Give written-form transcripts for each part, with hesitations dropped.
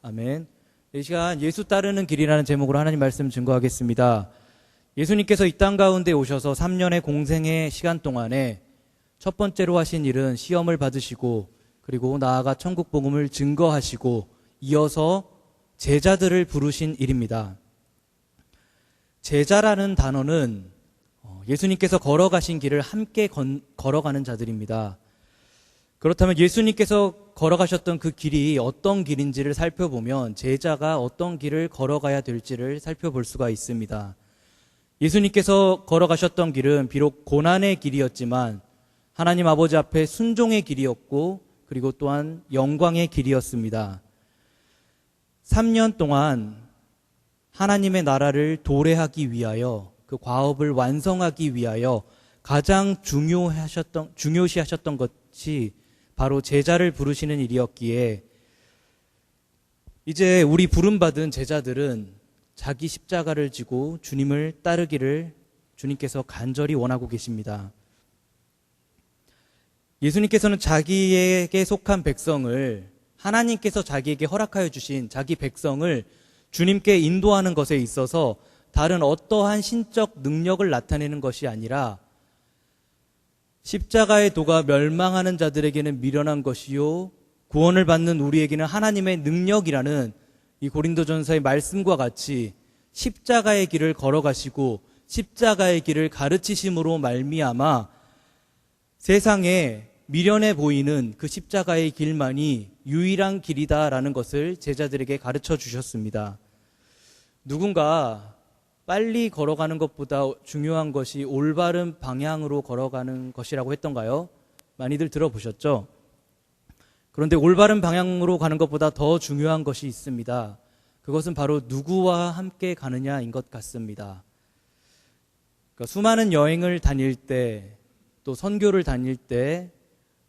아멘. 이 시간 예수 따르는 길이라는 제목으로 하나님 말씀 증거하겠습니다. 예수님께서 이 땅 가운데 오셔서 3년의 공생의 시간 동안에 첫 번째로 하신 일은 시험을 받으시고 그리고 나아가 천국 복음을 증거하시고 이어서 제자들을 부르신 일입니다. 제자라는 단어는 예수님께서 걸어가신 길을 함께 걸어가는 자들입니다. 그렇다면 예수님께서 걸어가셨던 그 길이 어떤 길인지를 살펴보면 제자가 어떤 길을 걸어가야 될지를 살펴볼 수가 있습니다. 예수님께서 걸어가셨던 길은 비록 고난의 길이었지만 하나님 아버지 앞에 순종의 길이었고 그리고 또한 영광의 길이었습니다. 3년 동안 하나님의 나라를 도래하기 위하여 그 과업을 완성하기 위하여 가장 중요시하셨던 것이 바로 제자를 부르시는 일이었기에 이제 우리 부름받은 제자들은 자기 십자가를 지고 주님을 따르기를 주님께서 간절히 원하고 계십니다. 예수님께서는 자기에게 속한 백성을 하나님께서 자기에게 허락하여 주신 자기 백성을 주님께 인도하는 것에 있어서 다른 어떠한 신적 능력을 나타내는 것이 아니라 십자가의 도가 멸망하는 자들에게는 미련한 것이요 구원을 받는 우리에게는 하나님의 능력이라는 이 고린도전서의 말씀과 같이 십자가의 길을 걸어가시고 십자가의 길을 가르치심으로 말미암아 세상에 미련해 보이는 그 십자가의 길만이 유일한 길이다라는 것을 제자들에게 가르쳐 주셨습니다. 누군가 빨리 걸어가는 것보다 중요한 것이 올바른 방향으로 걸어가는 것이라고 했던가요? 많이들 들어보셨죠? 그런데 올바른 방향으로 가는 것보다 더 중요한 것이 있습니다. 그것은 바로 누구와 함께 가느냐인 것 같습니다. 그러니까 수많은 여행을 다닐 때, 또 선교를 다닐 때,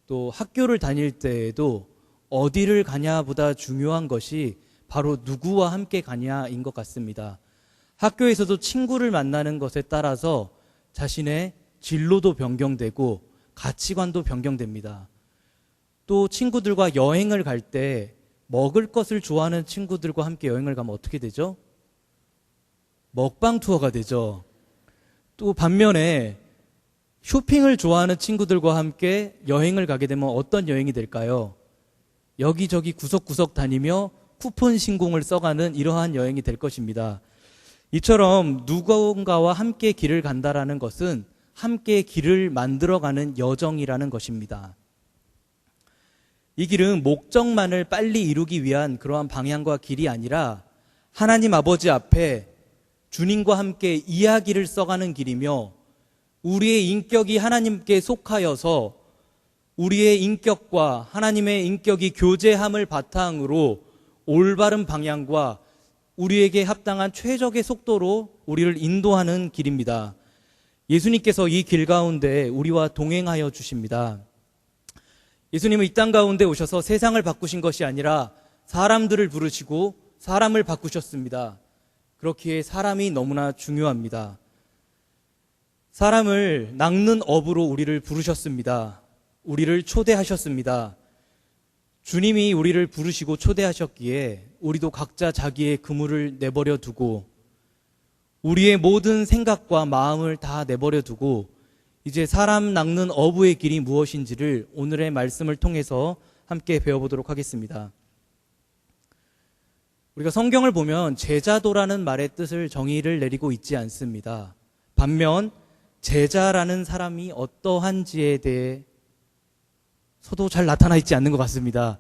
또 학교를 다닐 때에도 어디를 가냐보다 중요한 것이 바로 누구와 함께 가냐인 것 같습니다. 학교에서도 친구를 만나는 것에 따라서 자신의 진로도 변경되고 가치관도 변경됩니다. 또 친구들과 여행을 갈 때 먹을 것을 좋아하는 친구들과 함께 여행을 가면 어떻게 되죠? 먹방 투어가 되죠. 또 반면에 쇼핑을 좋아하는 친구들과 함께 여행을 가게 되면 어떤 여행이 될까요? 여기저기 구석구석 다니며 쿠폰 신공을 써가는 이러한 여행이 될 것입니다. 이처럼 누군가와 함께 길을 간다라는 것은 함께 길을 만들어가는 여정이라는 것입니다. 이 길은 목적만을 빨리 이루기 위한 그러한 방향과 길이 아니라 하나님 아버지 앞에 주님과 함께 이야기를 써가는 길이며 우리의 인격이 하나님께 속하여서 우리의 인격과 하나님의 인격이 교제함을 바탕으로 올바른 방향과 우리에게 합당한 최적의 속도로 우리를 인도하는 길입니다. 예수님께서 이 길 가운데 우리와 동행하여 주십니다. 예수님은 이 땅 가운데 오셔서 세상을 바꾸신 것이 아니라 사람들을 부르시고 사람을 바꾸셨습니다. 그렇기에 사람이 너무나 중요합니다. 사람을 낚는 업으로 우리를 부르셨습니다. 우리를 초대하셨습니다. 주님이 우리를 부르시고 초대하셨기에 우리도 각자 자기의 그물을 내버려 두고 우리의 모든 생각과 마음을 다 내버려 두고 이제 사람 낚는 어부의 길이 무엇인지를 오늘의 말씀을 통해서 함께 배워보도록 하겠습니다. 우리가 성경을 보면 제자도라는 말의 뜻을 정의를 내리고 있지 않습니다. 반면 제자라는 사람이 어떠한지에 대해 서도 잘 나타나 있지 않는 것 같습니다.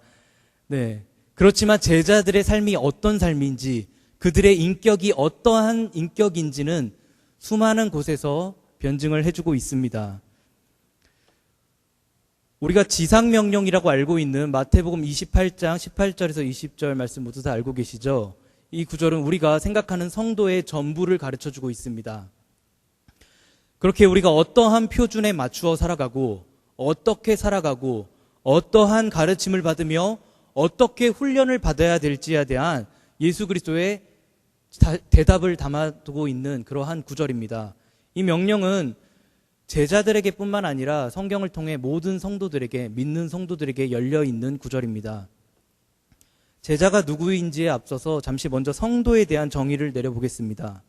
네. 그렇지만 제자들의 삶이 어떤 삶인지, 그들의 인격이 어떠한 인격인지는 수많은 곳에서 변증을 해주고 있습니다. 우리가 지상명령이라고 알고 있는 마태복음 28장 18절에서 20절 말씀 모두 다 알고 계시죠? 이 구절은 우리가 생각하는 성도의 전부를 가르쳐주고 있습니다. 그렇게 우리가 어떠한 표준에 맞추어 살아가고 어떻게 살아가고 어떠한 가르침을 받으며 어떻게 훈련을 받아야 될지에 대한 예수 그리스도의 대답을 담아두고 있는 그러한 구절입니다. 이 명령은 제자들에게 뿐만 아니라 성경을 통해 모든 성도들에게, 믿는 성도들에게 열려있는 구절입니다. 제자가 누구인지에 앞서서 잠시 먼저 성도에 대한 정의를 내려보겠습니다.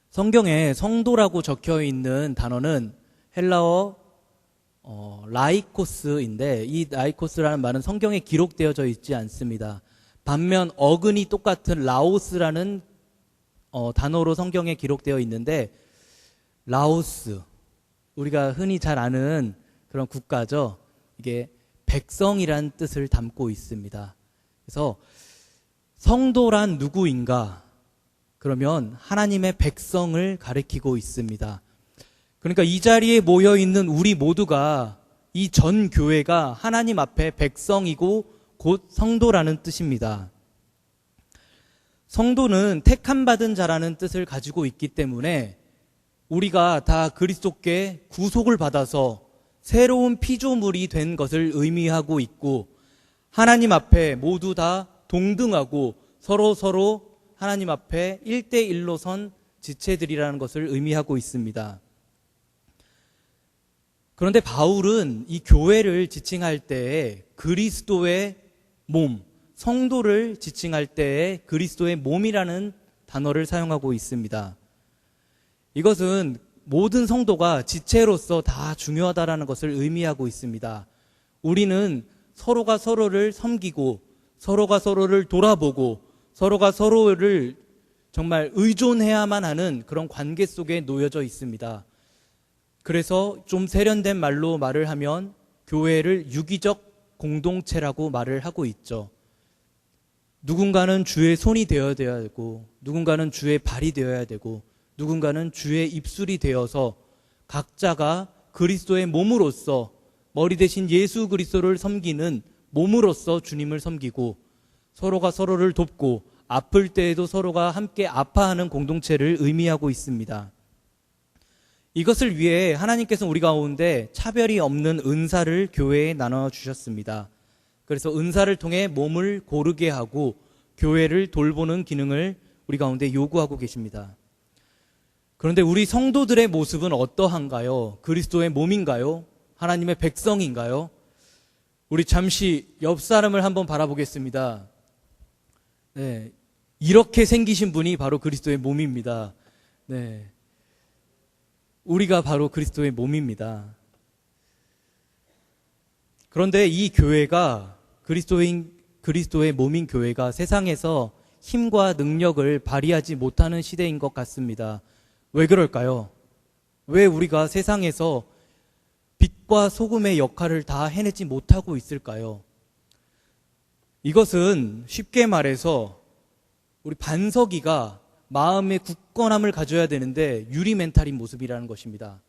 성경에 성도라고 적혀 있는 단어는 헬라어 라이코스인데, 이 라이코스라는 말은 성경에 기록되어져 있지 않습니다. 반면 어근이 똑같은 라오스라는 단어로 성경에 기록되어 있는데, 라오스, 우리가 흔히 잘 아는 그런 국가죠. 이게 백성이란 뜻을 담고 있습니다. 그래서 성도란 누구인가? 그러면 하나님의 백성을 가리키고 있습니다. 그러니까 이 자리에 모여 있는 우리 모두가, 이 전 교회가 하나님 앞에 백성이고 곧 성도라는 뜻입니다. 성도는 택함받은 자라는 뜻을 가지고 있기 때문에 우리가 다 그리스도께 구속을 받아서 새로운 피조물이 된 것을 의미하고 있고, 하나님 앞에 모두 다 동등하고 서로 하나님 앞에 1대1로 선 지체들이라는 것을 의미하고 있습니다. 그런데 바울은 이 교회를 지칭할 때에 그리스도의 몸, 성도를 지칭할 때에 그리스도의 몸이라는 단어를 사용하고 있습니다. 이것은 모든 성도가 지체로서 다 중요하다라는 것을 의미하고 있습니다. 우리는 서로가 서로를 섬기고, 서로가 서로를 돌아보고, 서로가 서로를 정말 의존해야만 하는 그런 관계 속에 놓여져 있습니다. 그래서 좀 세련된 말로 말을 하면 교회를 유기적 공동체라고 말을 하고 있죠. 누군가는 주의 손이 되어야 되고, 누군가는 주의 발이 되어야 되고, 누군가는 주의 입술이 되어서 각자가 그리스도의 몸으로서, 머리 대신 예수 그리스도를 섬기는 몸으로서 주님을 섬기고, 서로가 서로를 돕고 아플 때에도 서로가 함께 아파하는 공동체를 의미하고 있습니다. 이것을 위해 하나님께서 우리 가운데 차별이 없는 은사를 교회에 나눠주셨습니다. 그래서 은사를 통해 몸을 고르게 하고 교회를 돌보는 기능을 우리 가운데 요구하고 계십니다. 그런데 우리 성도들의 모습은 어떠한가요? 그리스도의 몸인가요? 하나님의 백성인가요? 우리 잠시 옆 사람을 한번 바라보겠습니다. 네, 이렇게 생기신 분이 바로 그리스도의 몸입니다. 네, 우리가 바로 그리스도의 몸입니다. 그런데 이 교회가, 그리스도의 몸인 교회가 세상에서 힘과 능력을 발휘하지 못하는 시대인 것 같습니다. 왜 그럴까요? 왜 우리가 세상에서 빛과 소금의 역할을 다 해내지 못하고 있을까요? 이것은 쉽게 말해서 우리 반석이가 마음의 굳건함을 가져야 되는데 유리멘탈인 모습이라는 것입니다.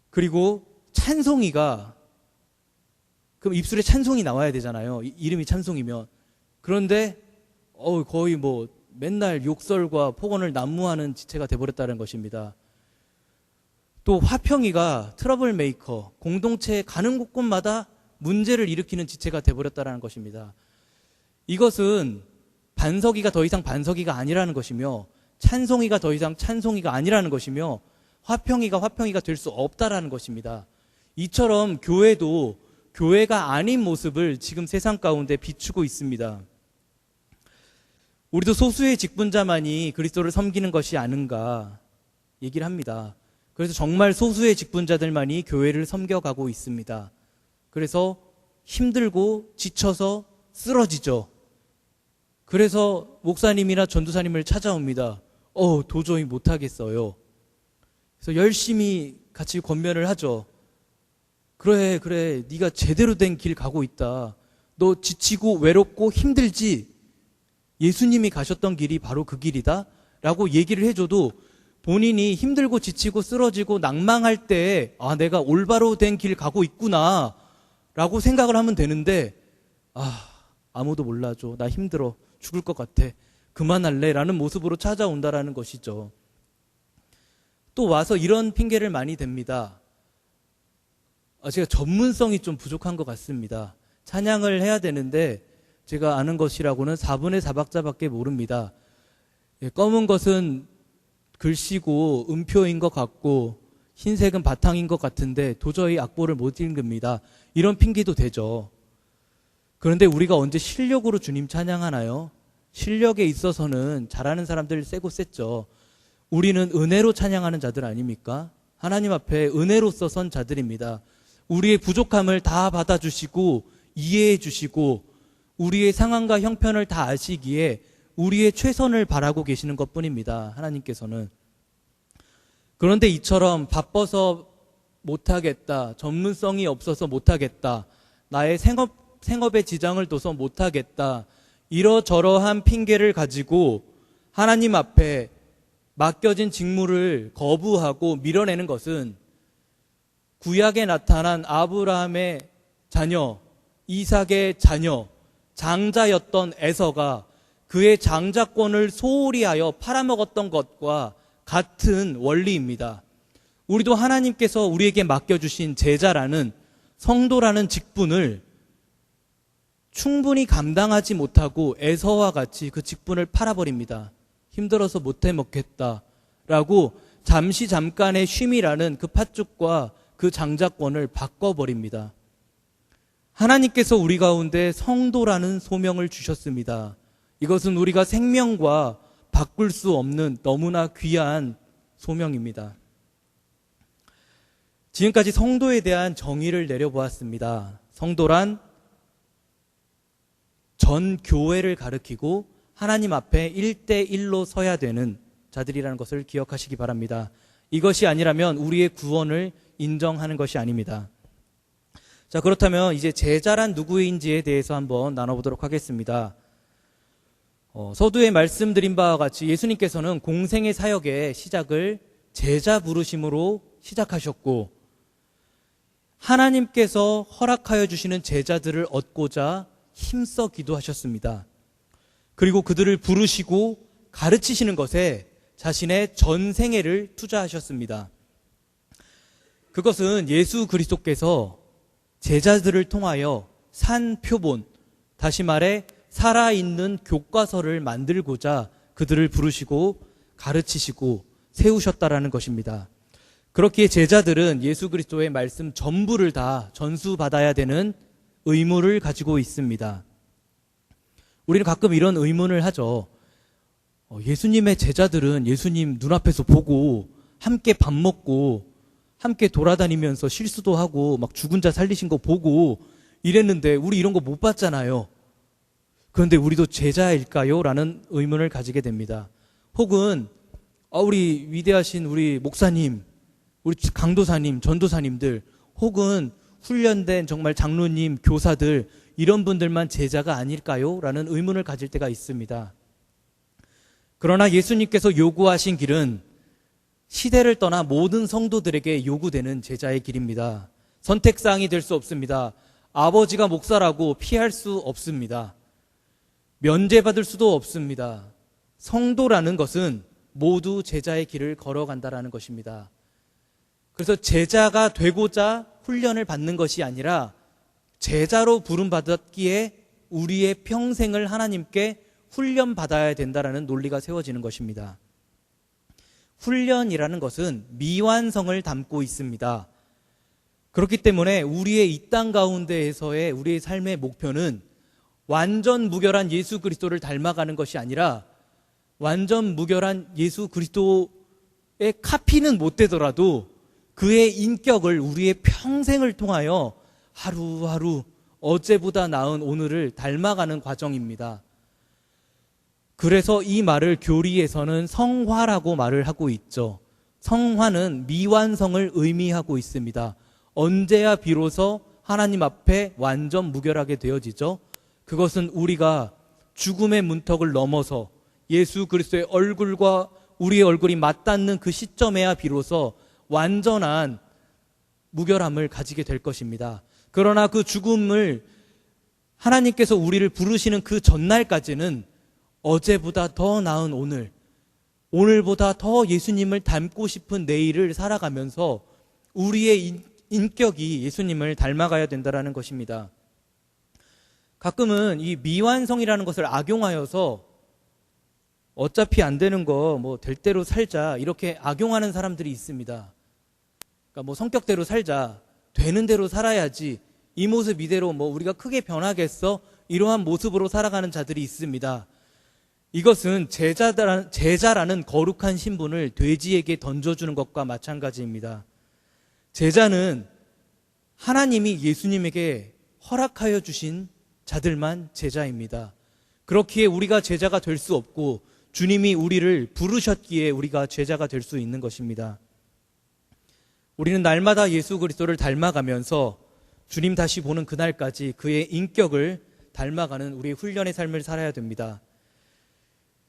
그리고 찬송이가, 그럼 입술에 찬송이 나와야 되잖아요. 이름이 찬송이면. 그런데 거의 뭐 맨날 욕설과 폭언을 난무하는 지체가 돼버렸다는 것입니다. 또 화평이가 트러블 메이커, 공동체에 가는 곳곳마다 문제를 일으키는 지체가 돼버렸다는 것입니다. 이것은 반석이가 더 이상 반석이가 아니라는 것이며, 찬송이가 더 이상 찬송이가 아니라는 것이며, 화평이가 화평이가 될 수 없다라는 것입니다. 이처럼 교회도 교회가 아닌 모습을 지금 세상 가운데 비추고 있습니다. 우리도 소수의 직분자만이 그리스도를 섬기는 것이 아닌가 얘기를 합니다. 그래서 정말 소수의 직분자들만이 교회를 섬겨가고 있습니다. 그래서 힘들고 지쳐서 쓰러지죠. 그래서 목사님이나 전도사님을 찾아옵니다. 도저히 못하겠어요. 그래서 열심히 같이 권면을 하죠. 그래, 네가 제대로 된 길 가고 있다. 너 지치고 외롭고 힘들지? 예수님이 가셨던 길이 바로 그 길이다 라고 얘기를 해줘도 본인이 힘들고 지치고 쓰러지고 낭망할 때 내가 올바로 된 길 가고 있구나 라고 생각을 하면 되는데, 아무도 몰라줘, 나 힘들어, 죽을 것 같아, 그만할래 라는 모습으로 찾아온다라는 것이죠. 또 와서 이런 핑계를 많이 댑니다. 제가 전문성이 좀 부족한 것 같습니다. 찬양을 해야 되는데 제가 아는 것이라고는 4분의 4박자밖에 모릅니다. 검은 것은 글씨고 음표인 것 같고, 흰색은 바탕인 것 같은데 도저히 악보를 못 읽습니다. 이런 핑계도 되죠. 그런데 우리가 언제 실력으로 주님 찬양하나요? 실력에 있어서는 잘하는 사람들 세고 셌죠. 우리는 은혜로 찬양하는 자들 아닙니까? 하나님 앞에 은혜로서 선 자들입니다. 우리의 부족함을 다 받아주시고 이해해 주시고 우리의 상황과 형편을 다 아시기에 우리의 최선을 바라고 계시는 것뿐입니다. 하나님께서는. 그런데 이처럼 바빠서 못하겠다, 전문성이 없어서 못하겠다, 나의 생업에 지장을 둬서 못하겠다, 이러저러한 핑계를 가지고 하나님 앞에 맡겨진 직무를 거부하고 밀어내는 것은 구약에 나타난 아브라함의 자녀, 이삭의 자녀, 장자였던 에서가 그의 장자권을 소홀히 하여 팔아먹었던 것과 같은 원리입니다. 우리도 하나님께서 우리에게 맡겨주신 제자라는, 성도라는 직분을 충분히 감당하지 못하고 에서와 같이 그 직분을 팔아버립니다. 힘들어서 못해 먹겠다라고 잠깐의 쉼이라는 그 팥죽과 그 장자권을 바꿔버립니다. 하나님께서 우리 가운데 성도라는 소명을 주셨습니다. 이것은 우리가 생명과 바꿀 수 없는 너무나 귀한 소명입니다. 지금까지 성도에 대한 정의를 내려보았습니다. 성도란 전 교회를 가리키고 하나님 앞에 1대1로 서야 되는 자들이라는 것을 기억하시기 바랍니다. 이것이 아니라면 우리의 구원을 인정하는 것이 아닙니다. 자, 그렇다면 이제 제자란 누구인지에 대해서 한번 나눠보도록 하겠습니다. 서두에 말씀드린 바와 같이 예수님께서는 공생의 사역의 시작을 제자 부르심으로 시작하셨고, 하나님께서 허락하여 주시는 제자들을 얻고자 힘써 기도하셨습니다. 그리고 그들을 부르시고 가르치시는 것에 자신의 전생애를 투자하셨습니다. 그것은 예수 그리스도께서 제자들을 통하여 산 표본, 다시 말해 살아있는 교과서를 만들고자 그들을 부르시고 가르치시고 세우셨다라는 것입니다. 그렇기에 제자들은 예수 그리스도의 말씀 전부를 다 전수받아야 되는 의무를 가지고 있습니다. 우리는 가끔 이런 의문을 하죠. 예수님의 제자들은 예수님 눈앞에서 보고 함께 밥 먹고 함께 돌아다니면서 실수도 하고 막 죽은 자 살리신 거 보고 이랬는데 우리 이런 거 못 봤잖아요. 그런데 우리도 제자일까요? 라는 의문을 가지게 됩니다. 혹은 우리 위대하신 우리 목사님, 우리 강도사님, 전도사님들, 혹은 훈련된 정말 장로님, 교사들, 이런 분들만 제자가 아닐까요? 라는 의문을 가질 때가 있습니다. 그러나 예수님께서 요구하신 길은 시대를 떠나 모든 성도들에게 요구되는 제자의 길입니다. 선택사항이 될 수 없습니다. 아버지가 목사라고 피할 수 없습니다. 면제받을 수도 없습니다. 성도라는 것은 모두 제자의 길을 걸어간다라는 것입니다. 그래서 제자가 되고자 훈련을 받는 것이 아니라 제자로 부름받았기에 우리의 평생을 하나님께 훈련받아야 된다라는 논리가 세워지는 것입니다. 훈련이라는 것은 미완성을 담고 있습니다. 그렇기 때문에 우리의 이 땅 가운데에서의 우리의 삶의 목표는 완전 무결한 예수 그리스도를 닮아가는 것이 아니라 완전 무결한 예수 그리스도의 카피는 못 되더라도 그의 인격을 우리의 평생을 통하여 하루하루 어제보다 나은 오늘을 닮아가는 과정입니다. 그래서 이 말을 교리에서는 성화라고 말을 하고 있죠. 성화는 미완성을 의미하고 있습니다. 언제야 비로소 하나님 앞에 완전 무결하게 되어지죠? 그것은 우리가 죽음의 문턱을 넘어서 예수 그리스도의 얼굴과 우리의 얼굴이 맞닿는 그 시점에야 비로소 완전한 무결함을 가지게 될 것입니다. 그러나 그 죽음을 하나님께서 우리를 부르시는 그 전날까지는 어제보다 더 나은 오늘, 오늘보다 더 예수님을 닮고 싶은 내일을 살아가면서 우리의 인격이 예수님을 닮아가야 된다는 것입니다. 가끔은 이 미완성이라는 것을 악용하여서 어차피 안 되는 거 될 대로 살자 이렇게 악용하는 사람들이 있습니다. 그러니까 뭐 성격대로 살자, 되는 대로 살아야지, 이 모습 이대로 뭐 우리가 크게 변하겠어? 이러한 모습으로 살아가는 자들이 있습니다. 이것은 제자라는 거룩한 신분을 돼지에게 던져주는 것과 마찬가지입니다. 제자는 하나님이 예수님에게 허락하여 주신 자들만 제자입니다. 그렇기에 우리가 제자가 될 수 없고 주님이 우리를 부르셨기에 우리가 제자가 될 수 있는 것입니다. 우리는 날마다 예수 그리스도를 닮아가면서 주님 다시 보는 그날까지 그의 인격을 닮아가는 우리의 훈련의 삶을 살아야 됩니다.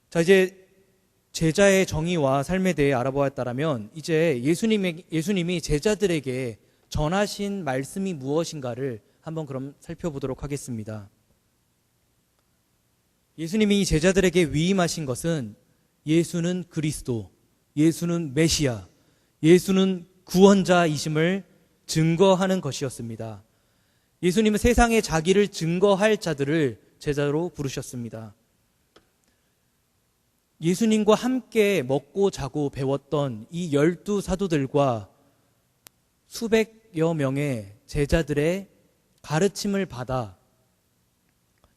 자, 이제 제자의 정의와 삶에 대해 알아보았다면 이제 예수님이 제자들에게 전하신 말씀이 무엇인가를 한번 그럼 살펴보도록 하겠습니다. 예수님이 제자들에게 위임하신 것은 예수는 그리스도, 예수는 메시아, 예수는 구원자이심을 증거하는 것이었습니다. 예수님은 세상에 자기를 증거할 자들을 제자로 부르셨습니다. 예수님과 함께 먹고 자고 배웠던 이 12 사도들과 수백여 명의 제자들의 가르침을 받아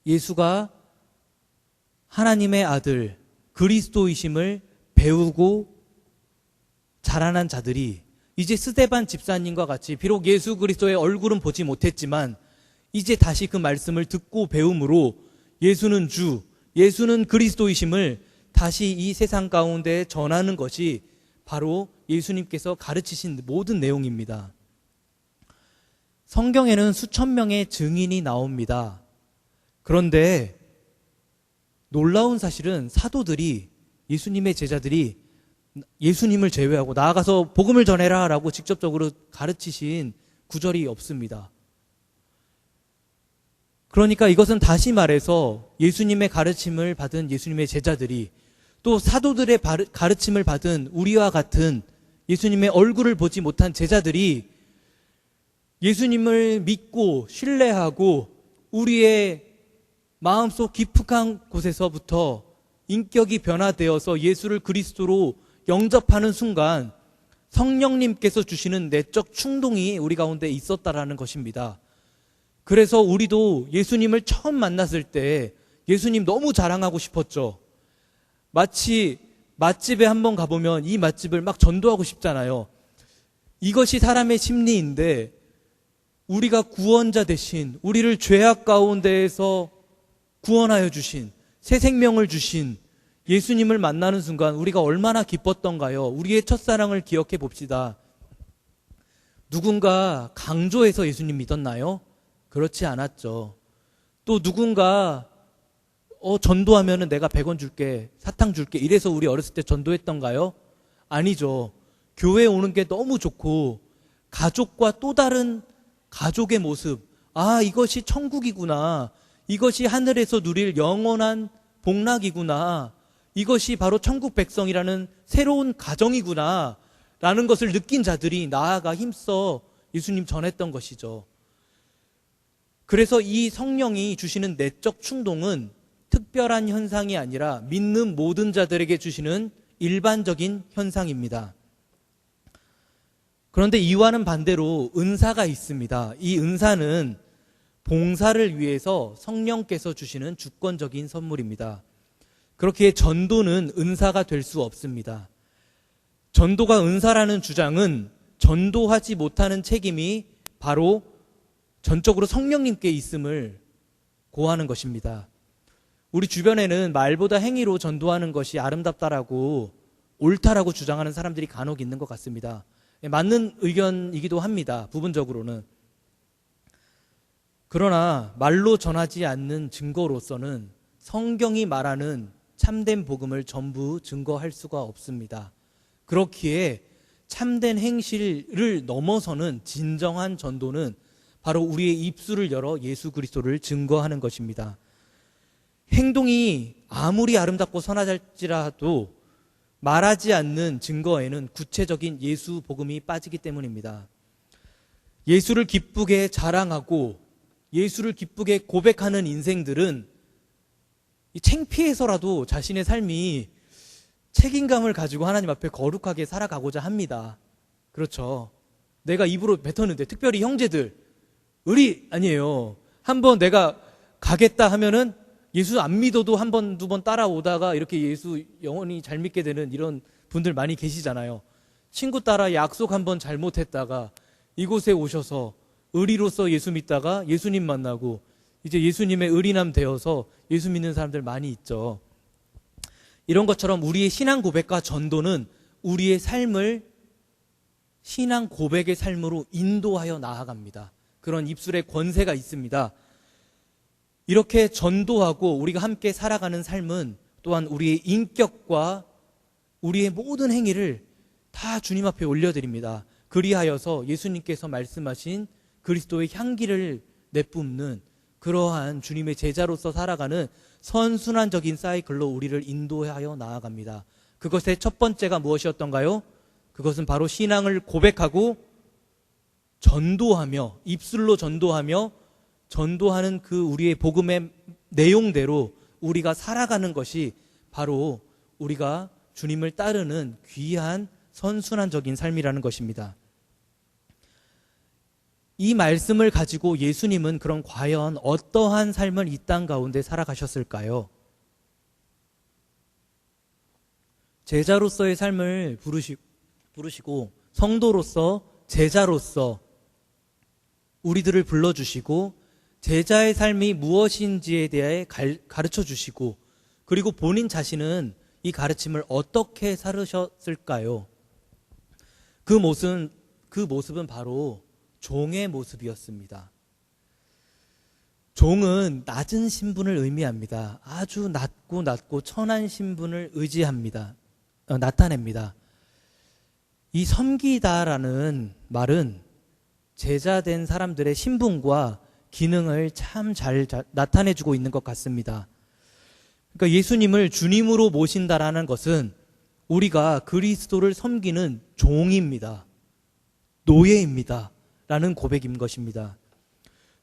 예수가 하나님의 아들 그리스도이심을 배우고 자라난 자들이 이제 스데반 집사님과 같이 비록 예수 그리스도의 얼굴은 보지 못했지만 이제 다시 그 말씀을 듣고 배움으로 예수는 주, 예수는 그리스도이심을 다시 이 세상 가운데 전하는 것이 바로 예수님께서 가르치신 모든 내용입니다. 성경에는 수천 명의 증인이 나옵니다. 그런데 놀라운 사실은 사도들이, 예수님의 제자들이 예수님을 제외하고 나아가서 복음을 전해라 라고 직접적으로 가르치신 구절이 없습니다. 그러니까 이것은 다시 말해서 예수님의 가르침을 받은 예수님의 제자들이 또 사도들의 가르침을 받은 우리와 같은 예수님의 얼굴을 보지 못한 제자들이 예수님을 믿고 신뢰하고 우리의 마음속 깊숙한 곳에서부터 인격이 변화되어서 예수를 그리스도로 영접하는 순간 성령님께서 주시는 내적 충동이 우리 가운데 있었다라는 것입니다. 그래서 우리도 예수님을 처음 만났을 때 예수님 너무 자랑하고 싶었죠. 마치 맛집에 한번 가보면 이 맛집을 막 전도하고 싶잖아요. 이것이 사람의 심리인데 우리가 구원자 대신 우리를 죄악 가운데에서 구원하여 주신 새 생명을 주신 예수님을 만나는 순간 우리가 얼마나 기뻤던가요? 우리의 첫사랑을 기억해 봅시다. 누군가 강조해서 예수님 믿었나요? 그렇지 않았죠. 또 누군가 전도하면은 내가 100원 줄게, 사탕 줄게 이래서 우리 어렸을 때 전도했던가요? 아니죠. 교회에 오는 게 너무 좋고 가족과 또 다른 가족의 모습, 이것이 천국이구나, 이것이 하늘에서 누릴 영원한 복락이구나, 이것이 바로 천국 백성이라는 새로운 가정이구나 라는 것을 느낀 자들이 나아가 힘써 예수님 전했던 것이죠. 그래서 이 성령이 주시는 내적 충동은 특별한 현상이 아니라 믿는 모든 자들에게 주시는 일반적인 현상입니다. 그런데 이와는 반대로 은사가 있습니다. 이 은사는 봉사를 위해서 성령께서 주시는 주권적인 선물입니다. 그렇기에 전도는 은사가 될 수 없습니다. 전도가 은사라는 주장은 전도하지 못하는 책임이 바로 전적으로 성령님께 있음을 고하는 것입니다. 우리 주변에는 말보다 행위로 전도하는 것이 아름답다라고 옳다라고 주장하는 사람들이 간혹 있는 것 같습니다. 맞는 의견이기도 합니다. 부분적으로는. 그러나 말로 전하지 않는 증거로서는 성경이 말하는 참된 복음을 전부 증거할 수가 없습니다. 그렇기에 참된 행실을 넘어서는 진정한 전도는 바로 우리의 입술을 열어 예수 그리스도를 증거하는 것입니다. 행동이 아무리 아름답고 선하할지라도 말하지 않는 증거에는 구체적인 예수 복음이 빠지기 때문입니다. 예수를 기쁘게 자랑하고 예수를 기쁘게 고백하는 인생들은 창피해서라도 자신의 삶이 책임감을 가지고 하나님 앞에 거룩하게 살아가고자 합니다. 그렇죠. 내가 입으로 뱉었는데, 특별히 형제들, 의리 아니에요. 한번 내가 가겠다 하면은 예수 안 믿어도 한 번, 두 번 따라오다가 이렇게 예수 영원히 잘 믿게 되는 이런 분들 많이 계시잖아요. 친구 따라 약속 한번 잘못했다가 이곳에 오셔서 의리로서 예수 믿다가 예수님 만나고 이제 예수님의 의리남 되어서 예수 믿는 사람들 많이 있죠. 이런 것처럼 우리의 신앙 고백과 전도는 우리의 삶을 신앙 고백의 삶으로 인도하여 나아갑니다. 그런 입술의 권세가 있습니다. 이렇게 전도하고 우리가 함께 살아가는 삶은 또한 우리의 인격과 우리의 모든 행위를 다 주님 앞에 올려드립니다. 그리하여서 예수님께서 말씀하신 그리스도의 향기를 내뿜는 그러한 주님의 제자로서 살아가는 선순환적인 사이클로 우리를 인도하여 나아갑니다. 그것의 첫 번째가 무엇이었던가요? 그것은 바로 신앙을 고백하고 전도하며, 입술로 전도하며 전도하는 그 우리의 복음의 내용대로 우리가 살아가는 것이 바로 우리가 주님을 따르는 귀한 선순환적인 삶이라는 것입니다. 이 말씀을 가지고 예수님은 그럼 과연 어떠한 삶을 이 땅 가운데 살아가셨을까요? 제자로서의 삶을 부르시고 성도로서 제자로서 우리들을 불러주시고 제자의 삶이 무엇인지에 대해 가르쳐 주시고 그리고 본인 자신은 이 가르침을 어떻게 살으셨을까요? 그 모습은 바로 종의 모습이었습니다. 종은 낮은 신분을 의미합니다. 아주 낮고 천한 신분을 나타냅니다. 이 섬기다라는 말은 제자된 사람들의 신분과 기능을 참 잘 나타내주고 있는 것 같습니다. 그러니까 예수님을 주님으로 모신다라는 것은 우리가 그리스도를 섬기는 종입니다. 노예입니다. 라는 고백인 것입니다.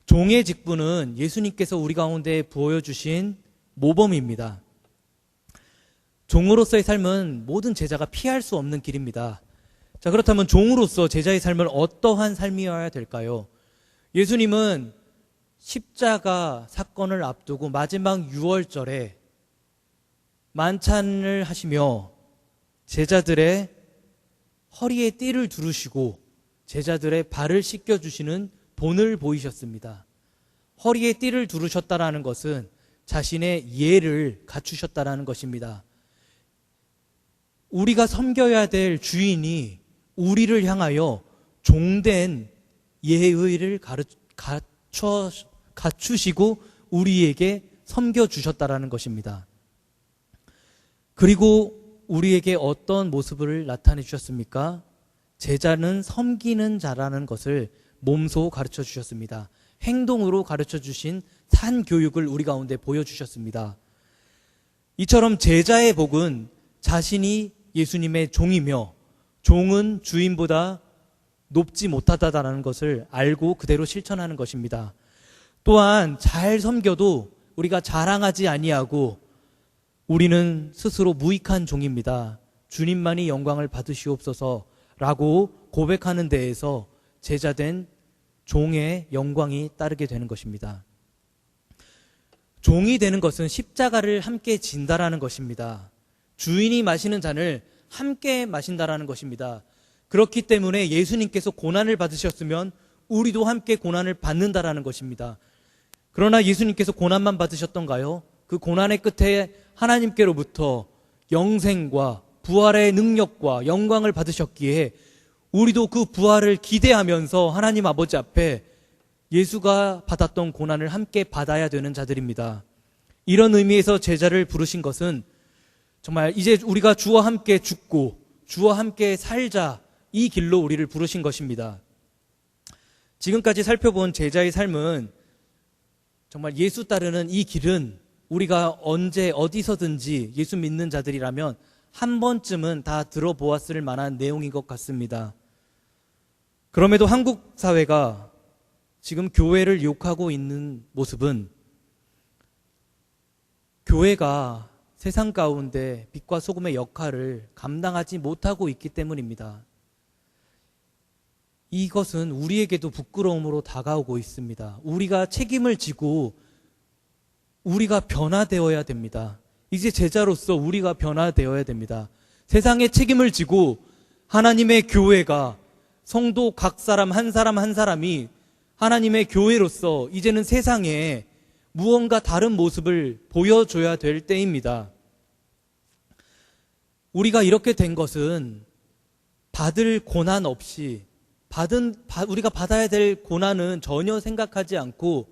종의 직분은 예수님께서 우리 가운데 보여주신 모범입니다. 종으로서의 삶은 모든 제자가 피할 수 없는 길입니다. 자, 그렇다면 종으로서 제자의 삶은 어떠한 삶이어야 될까요? 예수님은 십자가 사건을 앞두고 마지막 유월절에 만찬을 하시며 제자들의 허리에 띠를 두르시고 제자들의 발을 씻겨주시는 본을 보이셨습니다. 허리에 띠를 두르셨다라는 것은 자신의 예를 갖추셨다라는 것입니다. 우리가 섬겨야 될 주인이 우리를 향하여 종된 예의를 갖추시고 우리에게 섬겨주셨다라는 것입니다. 그리고 우리에게 어떤 모습을 나타내 주셨습니까? 제자는 섬기는 자라는 것을 몸소 가르쳐 주셨습니다. 행동으로 가르쳐 주신 산 교육을 우리 가운데 보여주셨습니다. 이처럼 제자의 복은 자신이 예수님의 종이며 종은 주인보다 높지 못하다라는 것을 알고 그대로 실천하는 것입니다. 또한 잘 섬겨도 우리가 자랑하지 아니하고 우리는 스스로 무익한 종입니다. 주님만이 영광을 받으시옵소서라고 고백하는 데에서 제자된 종의 영광이 따르게 되는 것입니다. 종이 되는 것은 십자가를 함께 진다라는 것입니다. 주인이 마시는 잔을 함께 마신다라는 것입니다. 그렇기 때문에 예수님께서 고난을 받으셨으면 우리도 함께 고난을 받는다라는 것입니다. 그러나 예수님께서 고난만 받으셨던가요? 그 고난의 끝에 하나님께로부터 영생과 부활의 능력과 영광을 받으셨기에 우리도 그 부활을 기대하면서 하나님 아버지 앞에 예수가 받았던 고난을 함께 받아야 되는 자들입니다. 이런 의미에서 제자를 부르신 것은 정말 이제 우리가 주와 함께 죽고 주와 함께 살자, 이 길로 우리를 부르신 것입니다. 지금까지 살펴본 제자의 삶은 정말 예수 따르는 이 길은 우리가 언제 어디서든지 예수 믿는 자들이라면 한 번쯤은 다 들어보았을 만한 내용인 것 같습니다. 그럼에도 한국 사회가 지금 교회를 욕하고 있는 모습은 교회가 세상 가운데 빛과 소금의 역할을 감당하지 못하고 있기 때문입니다. 이것은 우리에게도 부끄러움으로 다가오고 있습니다. 우리가 책임을 지고 우리가 변화되어야 됩니다. 이제 제자로서 우리가 변화되어야 됩니다. 세상에 책임을 지고 하나님의 교회가 성도 각 사람 한 사람이 하나님의 교회로서 이제는 세상에 무언가 다른 모습을 보여줘야 될 때입니다. 우리가 이렇게 된 것은 받을 고난 없이 우리가 받아야 될 고난은 전혀 생각하지 않고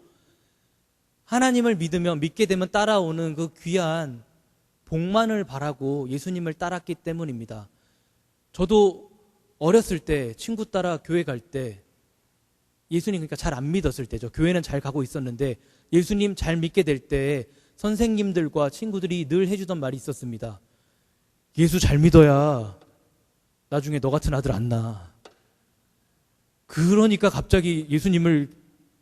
하나님을 믿게 되면 따라오는 그 귀한 복만을 바라고 예수님을 따랐기 때문입니다. 저도 어렸을 때 친구 따라 교회 갈 때 예수님 그러니까 잘 안 믿었을 때죠. 교회는 잘 가고 있었는데 예수님 잘 믿게 될 때 선생님들과 친구들이 늘 해주던 말이 있었습니다. 예수 잘 믿어야 나중에 너 같은 아들 안 낳아. 그러니까 갑자기 예수님을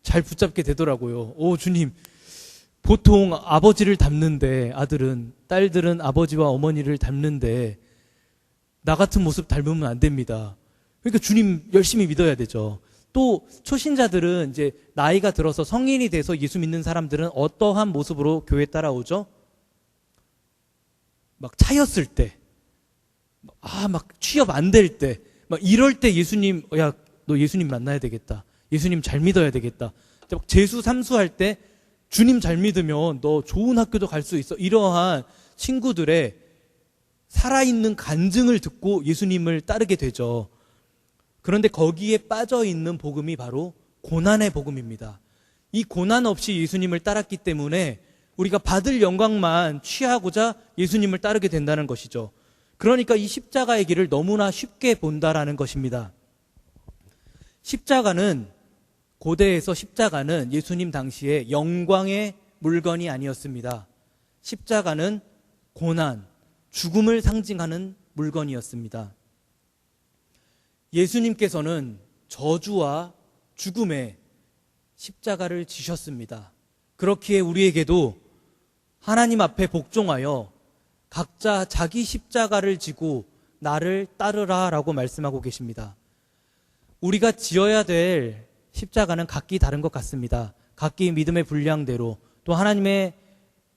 잘 붙잡게 되더라고요. 오 주님, 보통 아버지를 닮는데 딸들은 아버지와 어머니를 닮는데 나 같은 모습 닮으면 안 됩니다. 그러니까 주님 열심히 믿어야 되죠. 또 초신자들은 이제 나이가 들어서 성인이 돼서 예수 믿는 사람들은 어떠한 모습으로 교회 따라오죠? 막 차였을 때, 막 취업 안 될 때, 막 이럴 때 예수님, 야, 너 예수님 만나야 되겠다. 예수님 잘 믿어야 되겠다. 막 재수 삼수할 때 주님 잘 믿으면 너 좋은 학교도 갈 수 있어. 이러한 친구들의 살아있는 간증을 듣고 예수님을 따르게 되죠. 그런데 거기에 빠져 있는 복음이 바로 고난의 복음입니다. 이 고난 없이 예수님을 따랐기 때문에 우리가 받을 영광만 취하고자 예수님을 따르게 된다는 것이죠. 그러니까 이 십자가의 길을 너무나 쉽게 본다라는 것입니다. 고대에서 십자가는 예수님 당시에 영광의 물건이 아니었습니다. 십자가는 고난, 죽음을 상징하는 물건이었습니다. 예수님께서는 저주와 죽음의 십자가를 지셨습니다. 그렇기에 우리에게도 하나님 앞에 복종하여 각자 자기 십자가를 지고 나를 따르라 라고 말씀하고 계십니다. 우리가 지어야 될 십자가는 각기 다른 것 같습니다. 각기 믿음의 분량대로 또 하나님의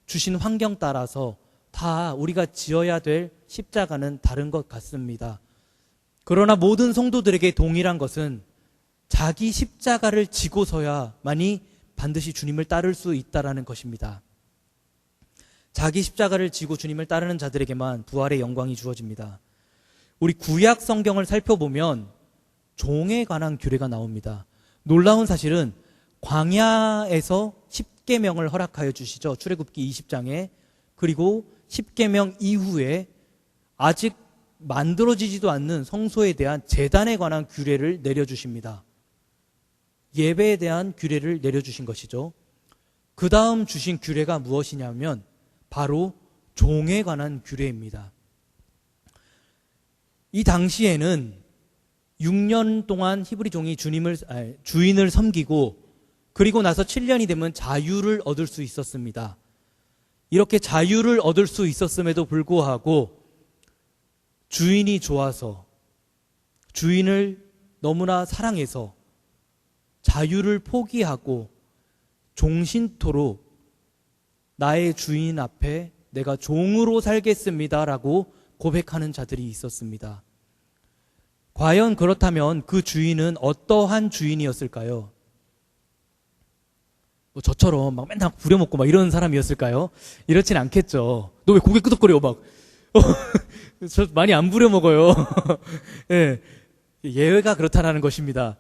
주신 환경 따라서 다 우리가 지어야 될 십자가는 다른 것 같습니다. 그러나 모든 성도들에게 동일한 것은 자기 십자가를 지고서야만이 반드시 주님을 따를 수 있다라는 것입니다. 자기 십자가를 지고 주님을 따르는 자들에게만 부활의 영광이 주어집니다. 우리 구약 성경을 살펴보면 종에 관한 규례가 나옵니다. 놀라운 사실은 광야에서 십계명을 허락하여 주시죠. 출애굽기 20장에. 그리고 십계명 이후에 아직 만들어지지도 않는 성소에 대한 제단에 관한 규례를 내려주십니다. 예배에 대한 규례를 내려주신 것이죠. 그 다음 주신 규례가 무엇이냐면 바로 종에 관한 규례입니다. 이 당시에는 6년 동안 히브리 종이 주인을 섬기고 그리고 나서 7년이 되면 자유를 얻을 수 있었습니다. 이렇게 자유를 얻을 수 있었음에도 불구하고 주인이 좋아서 주인을 너무나 사랑해서 자유를 포기하고 종신토록 나의 주인 앞에 내가 종으로 살겠습니다라고 고백하는 자들이 있었습니다. 과연 그렇다면 그 주인은 어떠한 주인이었을까요? 뭐 저처럼 막 맨날 부려먹고 막 이런 사람이었을까요? 이렇진 않겠죠. 너 왜 고개 끄덕거려 막. 저 많이 안 부려먹어요. 예, 예외가 그렇다라는 것입니다.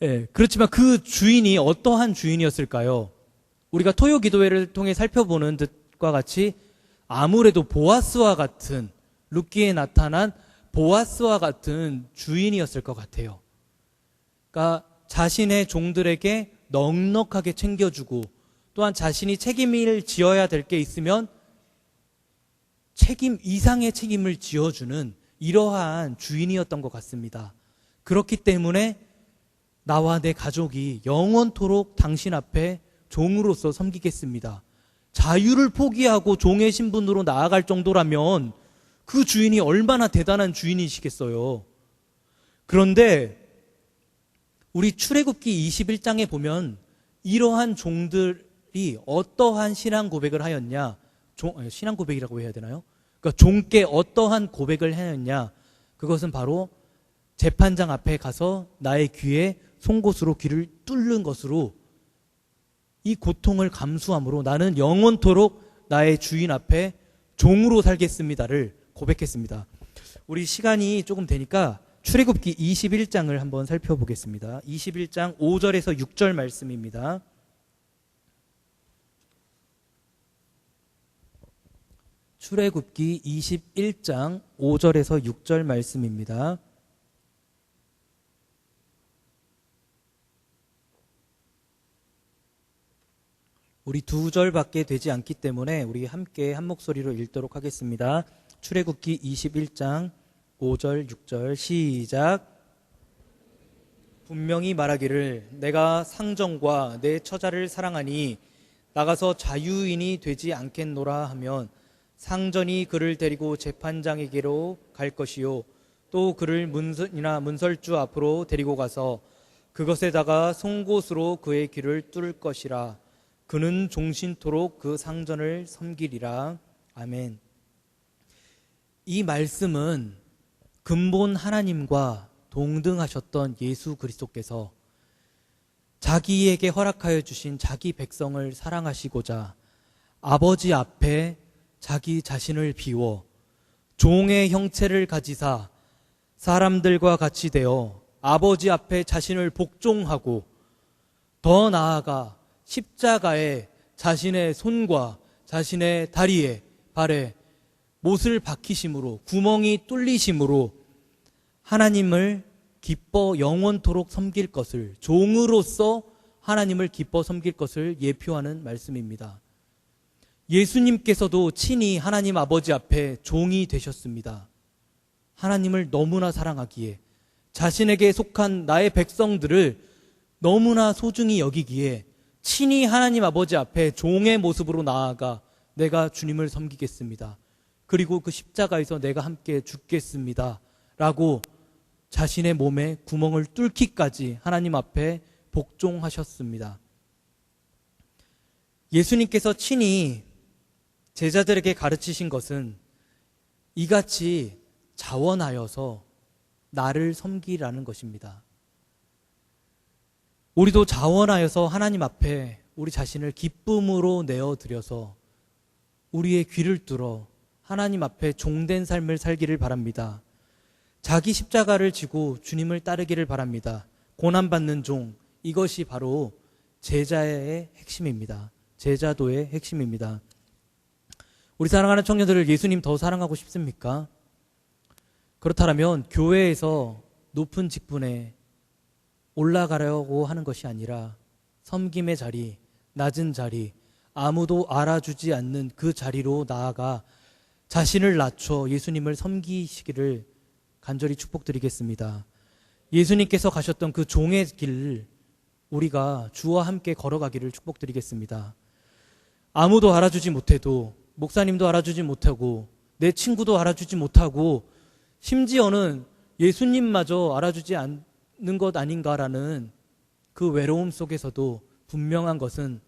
예, 그렇지만 그 주인이 어떠한 주인이었을까요? 우리가 토요 기도회를 통해 살펴보는 듯과 같이 아무래도 보아스와 같은 룻기에 나타난 보아스와 같은 주인이었을 것 같아요. 그러니까 자신의 종들에게 넉넉하게 챙겨주고 또한 자신이 책임을 지어야 될 게 있으면 책임 이상의 책임을 지어주는 이러한 주인이었던 것 같습니다. 그렇기 때문에 나와 내 가족이 영원토록 당신 앞에 종으로서 섬기겠습니다. 자유를 포기하고 종의 신분으로 나아갈 정도라면 그 주인이 얼마나 대단한 주인이시겠어요. 그런데 우리 출애굽기 21장에 보면 이러한 종들이 어떠한 신앙 고백을 하였냐, 신앙 고백이라고 해야 되나요? 그러니까 종께 어떠한 고백을 하였냐, 그것은 바로 재판장 앞에 가서 나의 귀에 송곳으로 귀를 뚫는 것으로 이 고통을 감수함으로 나는 영원토록 나의 주인 앞에 종으로 살겠습니다를 고백했습니다. 우리 시간이 조금 되니까 출애굽기 21장을 한번 살펴보겠습니다. 21장 5절에서 6절 말씀입니다. 출애굽기 21장 5절에서 6절 말씀입니다. 우리 2절밖에 되지 않기 때문에 우리 함께 한 목소리로 읽도록 하겠습니다. 출애굽기 21장 5절 6절 시작. 분명히 말하기를 내가 상정과 내 처자를 사랑하니 나가서 자유인이 되지 않겠노라 하면 상전이 그를 데리고 재판장에게로 갈 것이요 또 그를 문설주 앞으로 데리고 가서 그것에다가 송곳으로 그의 귀를 뚫을 것이라. 그는 종신토록 그 상전을 섬기리라. 아멘. 이 말씀은 근본 하나님과 동등하셨던 예수 그리스도께서 자기에게 허락하여 주신 자기 백성을 사랑하시고자 아버지 앞에 자기 자신을 비워 종의 형체를 가지사 사람들과 같이 되어 아버지 앞에 자신을 복종하고 더 나아가 십자가에 자신의 손과 자신의 다리에 발에 못을 박히심으로 구멍이 뚫리심으로 하나님을 기뻐 영원토록 섬길 것을, 종으로서 하나님을 기뻐 섬길 것을 예표하는 말씀입니다. 예수님께서도 친히 하나님 아버지 앞에 종이 되셨습니다. 하나님을 너무나 사랑하기에 자신에게 속한 나의 백성들을 너무나 소중히 여기기에 친히 하나님 아버지 앞에 종의 모습으로 나아가 내가 주님을 섬기겠습니다. 그리고 그 십자가에서 내가 함께 죽겠습니다. 라고 자신의 몸에 구멍을 뚫기까지 하나님 앞에 복종하셨습니다. 예수님께서 친히 제자들에게 가르치신 것은 이같이 자원하여서 나를 섬기라는 것입니다. 우리도 자원하여서 하나님 앞에 우리 자신을 기쁨으로 내어드려서 우리의 귀를 뚫어 하나님 앞에 종된 삶을 살기를 바랍니다. 자기 십자가를 지고 주님을 따르기를 바랍니다. 고난받는 종, 이것이 바로 제자의 핵심입니다. 제자도의 핵심입니다. 우리 사랑하는 청년들을 예수님 더 사랑하고 싶습니까? 그렇다면 교회에서 높은 직분에 올라가려고 하는 것이 아니라 섬김의 자리, 낮은 자리, 아무도 알아주지 않는 그 자리로 나아가 자신을 낮춰 예수님을 섬기시기를 간절히 축복드리겠습니다. 예수님께서 가셨던 그 종의 길을 우리가 주와 함께 걸어가기를 축복드리겠습니다. 아무도 알아주지 못해도, 목사님도 알아주지 못하고, 내 친구도 알아주지 못하고, 심지어는 예수님마저 알아주지 않는 것 아닌가라는 그 외로움 속에서도 분명한 것은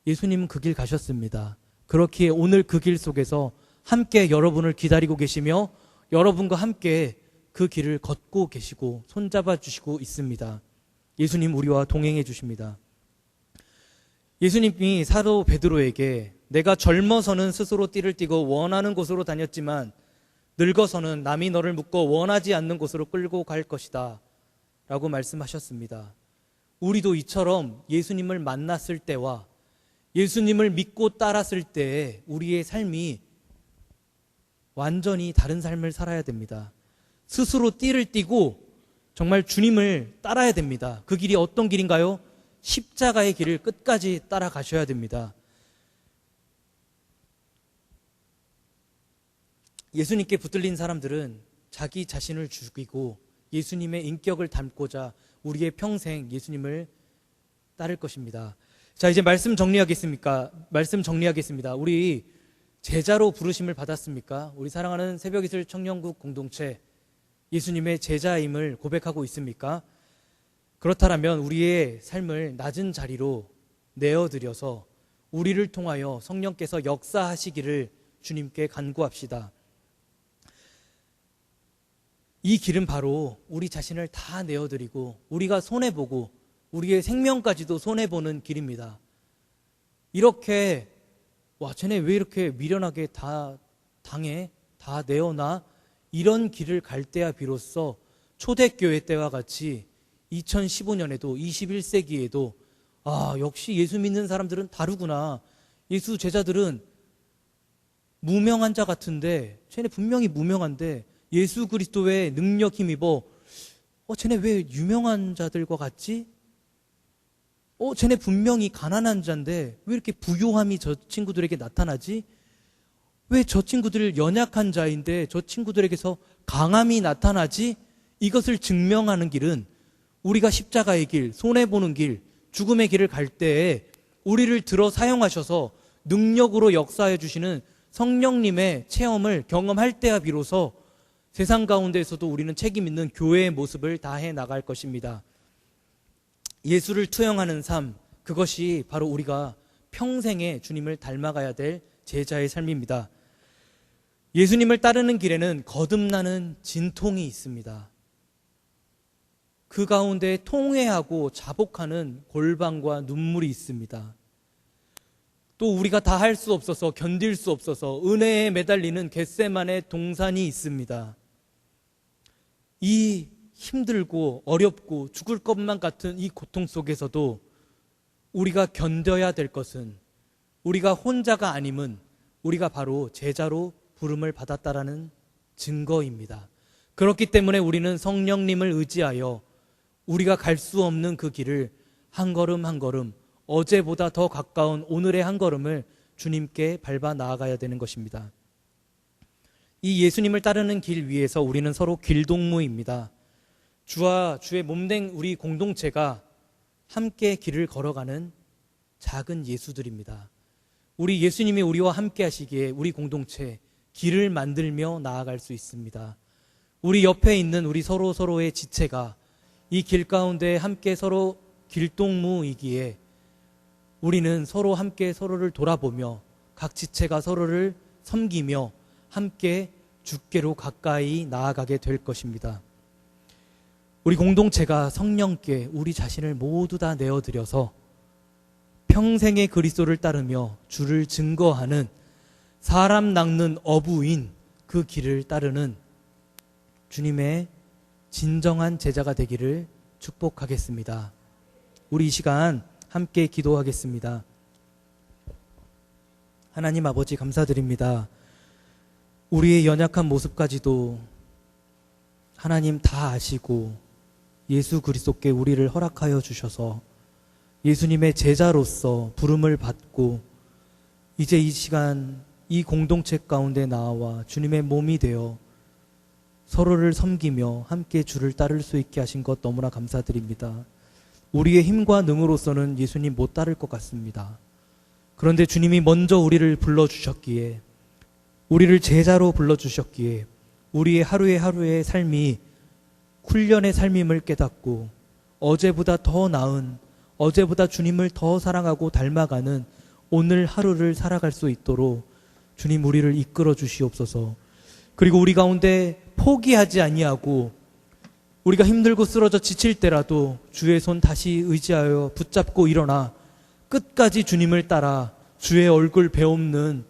예수님은 그 길 가셨습니다. 그렇기에 오늘 그 길 속에서 함께 여러분을 기다리고 계시며 여러분과 함께 그 길을 걷고 계시고 손잡아 주시고 있습니다. 예수님 우리와 동행해 주십니다. 예수님이 사도 베드로에게 내가 젊어서는 스스로 띠를 띠고 원하는 곳으로 다녔지만 늙어서는 남이 너를 묶어 원하지 않는 곳으로 끌고 갈 것이다 라고 말씀하셨습니다. 우리도 이처럼 예수님을 만났을 때와 예수님을 믿고 따랐을 때 우리의 삶이 완전히 다른 삶을 살아야 됩니다. 스스로 띠를 띠고 정말 주님을 따라야 됩니다. 그 길이 어떤 길인가요? 십자가의 길을 끝까지 따라가셔야 됩니다. 예수님께 붙들린 사람들은 자기 자신을 죽이고 예수님의 인격을 담고자 우리의 평생 예수님을 따를 것입니다. 자, 이제 말씀 정리하겠습니다. 우리 제자로 부르심을 받았습니까? 우리 사랑하는 새벽이슬 청년국 공동체 예수님의 제자임을 고백하고 있습니까? 그렇다면 우리의 삶을 낮은 자리로 내어드려서 우리를 통하여 성령께서 역사하시기를 주님께 간구합시다. 이 길은 바로 우리 자신을 다 내어드리고 우리가 손해보고 우리의 생명까지도 손해보는 길입니다. 이렇게 쟤네 왜 이렇게 미련하게 다 당해? 다 내어놔? 이런 길을 갈 때야 비로소 초대교회 때와 같이 2015년에도 21세기에도 역시 예수 믿는 사람들은 다르구나. 예수 제자들은 무명한 자 같은데 쟤네 분명히 무명한데 예수 그리스도의 능력 힘입어 쟤네 왜 유명한 자들과 같지? 쟤네 분명히 가난한 자인데 왜 이렇게 부요함이 저 친구들에게 나타나지? 왜 저 친구들 연약한 자인데 저 친구들에게서 강함이 나타나지? 이것을 증명하는 길은 우리가 십자가의 길, 손해보는 길, 죽음의 길을 갈 때에 우리를 들어 사용하셔서 능력으로 역사해 주시는 성령님의 체험을 경험할 때야 비로소 세상 가운데에서도 우리는 책임 있는 교회의 모습을 다해 나갈 것입니다. 예수를 투영하는 삶, 그것이 바로 우리가 평생에 주님을 닮아가야 될 제자의 삶입니다. 예수님을 따르는 길에는 거듭나는 진통이 있습니다. 그 가운데 통회하고 자복하는 골방과 눈물이 있습니다. 또 우리가 다 할 수 없어서 견딜 수 없어서 은혜에 매달리는 겟세마네 동산이 있습니다. 이 힘들고 어렵고 죽을 것만 같은 이 고통 속에서도 우리가 견뎌야 될 것은 우리가 혼자가 아님은 우리가 바로 제자로 부름을 받았다라는 증거입니다. 그렇기 때문에 우리는 성령님을 의지하여 우리가 갈 수 없는 그 길을 한 걸음 한 걸음 어제보다 더 가까운 오늘의 한 걸음을 주님께 밟아 나아가야 되는 것입니다. 이 예수님을 따르는 길 위에서 우리는 서로 길동무입니다. 주와 주의 몸된 우리 공동체가 함께 길을 걸어가는 작은 예수들입니다. 우리 예수님이 우리와 함께 하시기에 우리 공동체 길을 만들며 나아갈 수 있습니다. 우리 옆에 있는 우리 서로의 지체가 이 길 가운데 함께 서로 길동무이기에 우리는 서로 함께 서로를 돌아보며 각 지체가 서로를 섬기며 함께 주께로 가까이 나아가게 될 것입니다. 우리 공동체가 성령께 우리 자신을 모두 다 내어드려서 평생의 그리스도를 따르며 주를 증거하는 사람 낚는 어부인 그 길을 따르는 주님의 진정한 제자가 되기를 축복하겠습니다. 우리 이 시간 함께 기도하겠습니다. 하나님 아버지 감사드립니다. 우리의 연약한 모습까지도 하나님 다 아시고 예수 그리스도께 우리를 허락하여 주셔서 예수님의 제자로서 부름을 받고 이제 이 시간 이 공동체 가운데 나와 주님의 몸이 되어 서로를 섬기며 함께 주를 따를 수 있게 하신 것 너무나 감사드립니다. 우리의 힘과 능으로서는 예수님 못 따를 것 같습니다. 그런데 주님이 먼저 우리를 불러주셨기에 우리를 제자로 불러주셨기에 우리의 하루의 삶이 훈련의 삶임을 깨닫고 어제보다 더 나은 어제보다 주님을 더 사랑하고 닮아가는 오늘 하루를 살아갈 수 있도록 주님 우리를 이끌어 주시옵소서. 그리고 우리 가운데 포기하지 아니하고 우리가 힘들고 쓰러져 지칠 때라도 주의 손 다시 의지하여 붙잡고 일어나 끝까지 주님을 따라 주의 얼굴 배움는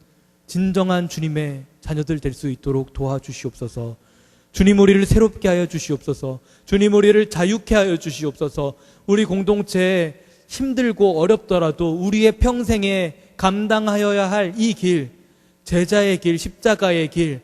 진정한 주님의 자녀들 될 수 있도록 도와주시옵소서. 주님 우리를 새롭게 하여 주시옵소서. 주님 우리를 자유케 하여 주시옵소서. 우리 공동체에 힘들고 어렵더라도 우리의 평생에 감당하여야 할 이 길, 제자의 길, 십자가의 길,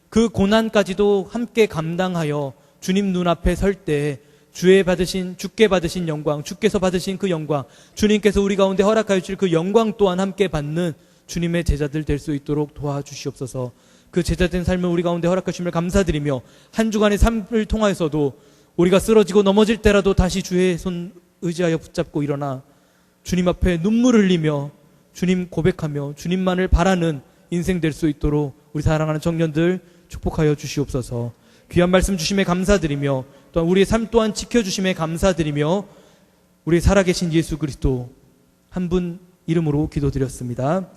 그 고난까지도 함께 감당하여 주님 눈앞에 설 때 주께 받으신 영광, 주께서 받으신 그 영광, 주님께서 우리 가운데 허락하여 주실 그 영광 또한 함께 받는 주님의 제자들 될 수 있도록 도와주시옵소서. 그 제자된 삶을 우리 가운데 허락해 주심을 감사드리며 한 주간의 삶을 통하여서도 우리가 쓰러지고 넘어질 때라도 다시 주의 손 의지하여 붙잡고 일어나 주님 앞에 눈물 흘리며 주님 고백하며 주님만을 바라는 인생 될 수 있도록 우리 사랑하는 청년들 축복하여 주시옵소서. 귀한 말씀 주심에 감사드리며 또한 우리의 삶 또한 지켜주심에 감사드리며 우리 살아계신 예수 그리스도 한 분 이름으로 기도드렸습니다.